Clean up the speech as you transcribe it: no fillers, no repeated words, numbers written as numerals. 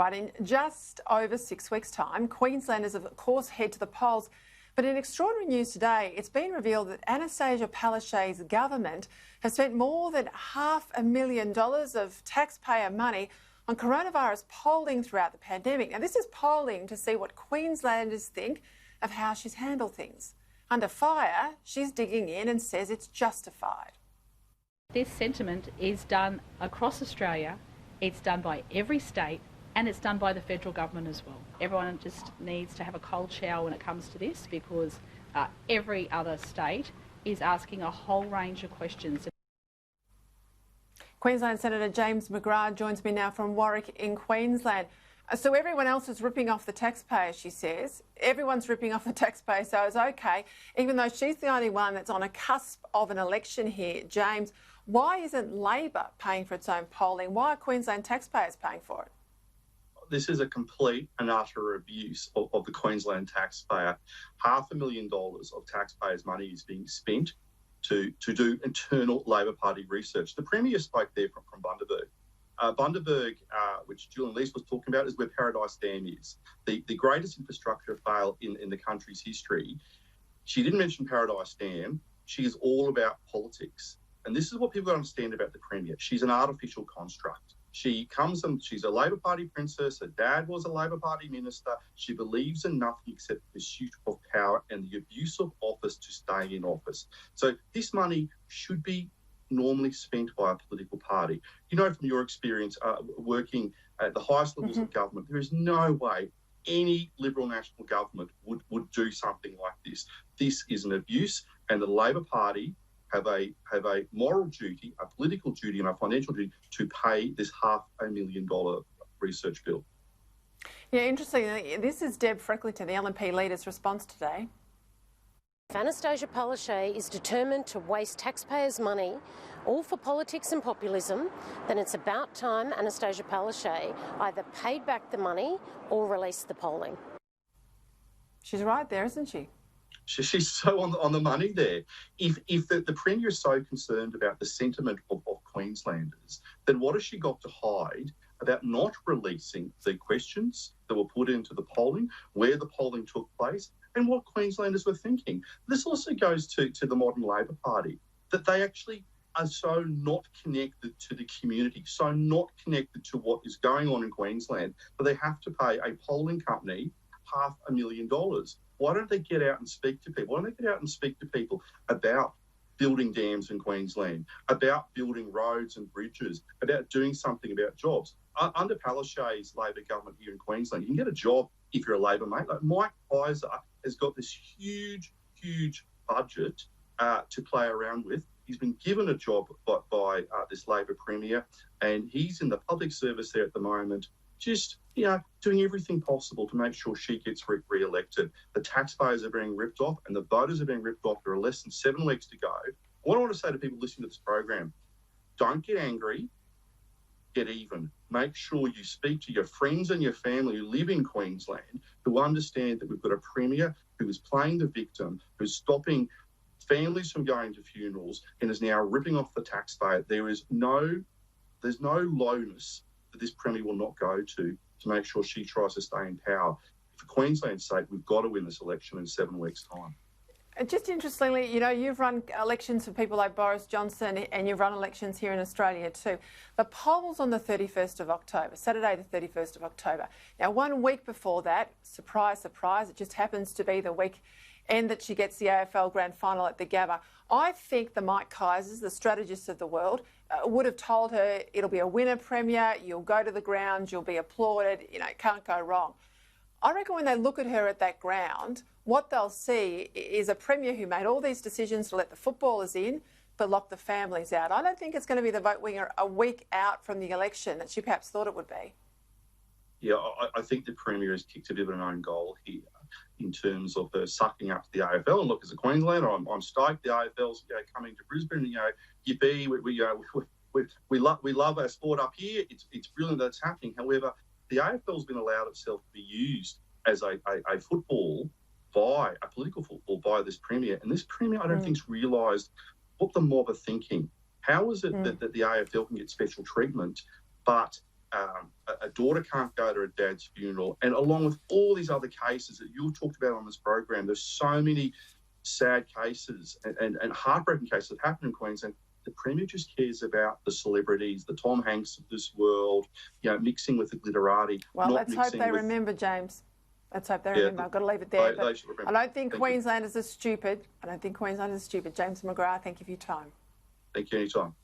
Right, in just over 6 weeks' time, Queenslanders, of course, head to the polls. But in extraordinary news today, it's been revealed that Annastacia Palaszczuk's government has spent more than $500,000 of taxpayer money on coronavirus polling throughout the pandemic. Now, this is polling to see what Queenslanders think of how she's handled things. Under fire, she's digging in and says it's justified. This sentiment is done across Australia, it's done by every state, and it's done by the federal government as well. Everyone just needs to have a cold shower when it comes to this, because every other state is asking a whole range of questions. Queensland Senator James McGrath joins me now from Warwick in Queensland. So everyone else is ripping off the taxpayer, she says. Everyone's ripping off the taxpayer, so it's okay, even though she's the only one that's on a cusp of an election here. James, why isn't Labor paying for its own polling? Why are Queensland taxpayers paying for it? This is a complete and utter abuse of the Queensland taxpayer. $500,000 of taxpayers' money is being spent to do internal Labor Party research. The Premier spoke there from Bundaberg. Bundaberg, which Julian Lees was talking about, is where Paradise Dam is. The greatest infrastructure fail in the country's history. She didn't mention Paradise Dam. She is all about politics. And this is what people don't understand about the Premier. She's an artificial construct. She comes and she's a Labor Party princess. Her dad was a Labor Party minister. She believes in nothing except the pursuit of power and the abuse of office to stay in office. So this money should be normally spent by a political party. You know, from your experience working at the highest levels of government, there is no way any Liberal national government would do something like this. This is an abuse, and the Labor Party have a moral duty, a political duty and a financial duty to pay this $500,000 research bill. Yeah, interestingly, this is Deb Frecklington, the LNP leader's response today. If Annastacia Palaszczuk is determined to waste taxpayers' money, all for politics and populism, then it's about time Annastacia Palaszczuk either paid back the money or released the polling. She's right there, isn't she? She's so on the money there. If the Premier is so concerned about the sentiment of Queenslanders, then what has she got to hide about not releasing the questions that were put into the polling, where the polling took place, and what Queenslanders were thinking? This also goes to the modern Labor Party, that they actually are so not connected to the community, so not connected to what is going on in Queensland, that they have to pay a polling company $500,000. Why don't they get out and speak to people? Why don't they get out and speak to people about building dams in Queensland, about building roads and bridges, about doing something about jobs? Under Palaszczuk's Labor government here in Queensland, you can get a job if you're a Labor mate. Like Mike Pizer has got this huge budget to play around with. He's been given a job by this Labor Premier, and he's in the public service there at the moment, just, doing everything possible to make sure she gets re-elected. The taxpayers are being ripped off and the voters are being ripped off. There are less than 7 weeks to go. What I want to say to people listening to this program, don't get angry, get even. Make sure you speak to your friends and your family who live in Queensland, who understand that we've got a Premier who is playing the victim, who's stopping families from going to funerals and is now ripping off the taxpayer. There's no lowness that this Premier will not go to make sure she tries to stay in power. For Queensland's sake, we've got to win this election in 7 weeks' time. Just interestingly, you've run elections for people like Boris Johnson and you've run elections here in Australia too. The polls on the 31st of October, Saturday the 31st of October. Now, 1 week before that, surprise, surprise, it just happens to be the weekend that she gets the AFL Grand Final at the Gabba. I think the Mike Kaisers, the strategists of the world, would have told her it'll be a winner Premier, you'll go to the ground, you'll be applauded, it can't go wrong. I reckon when they look at her at that ground, what they'll see is a Premier who made all these decisions to let the footballers in but lock the families out. I don't think it's going to be the vote winner a week out from the election that she perhaps thought it would be. Yeah, I think the Premier has kicked a bit of an own goal here in terms of her sucking up to the AFL. And look, as a Queenslander, I'm stoked the AFL's coming to Brisbane. Yippee, we love our sport up here. It's brilliant that it's happening. However, the AFL's been allowed itself to be used as a football by a political football by this Premier. And this Premier, I don't think's realised what the mob are thinking. How is it that the AFL can get special treatment, but a daughter can't go to her dad's funeral, and along with all these other cases that you talked about on this program, there's so many sad cases and heartbreaking cases that happen in Queensland. The Premier just cares about the celebrities, the Tom Hanks of this world, mixing with the glitterati. Well, let's hope they remember, James. Let's hope they remember. I've got to leave it there. They should remember. I don't think Queenslanders are stupid. I don't think Queenslanders are stupid. James McGrath, thank you for your time. Thank you, anytime.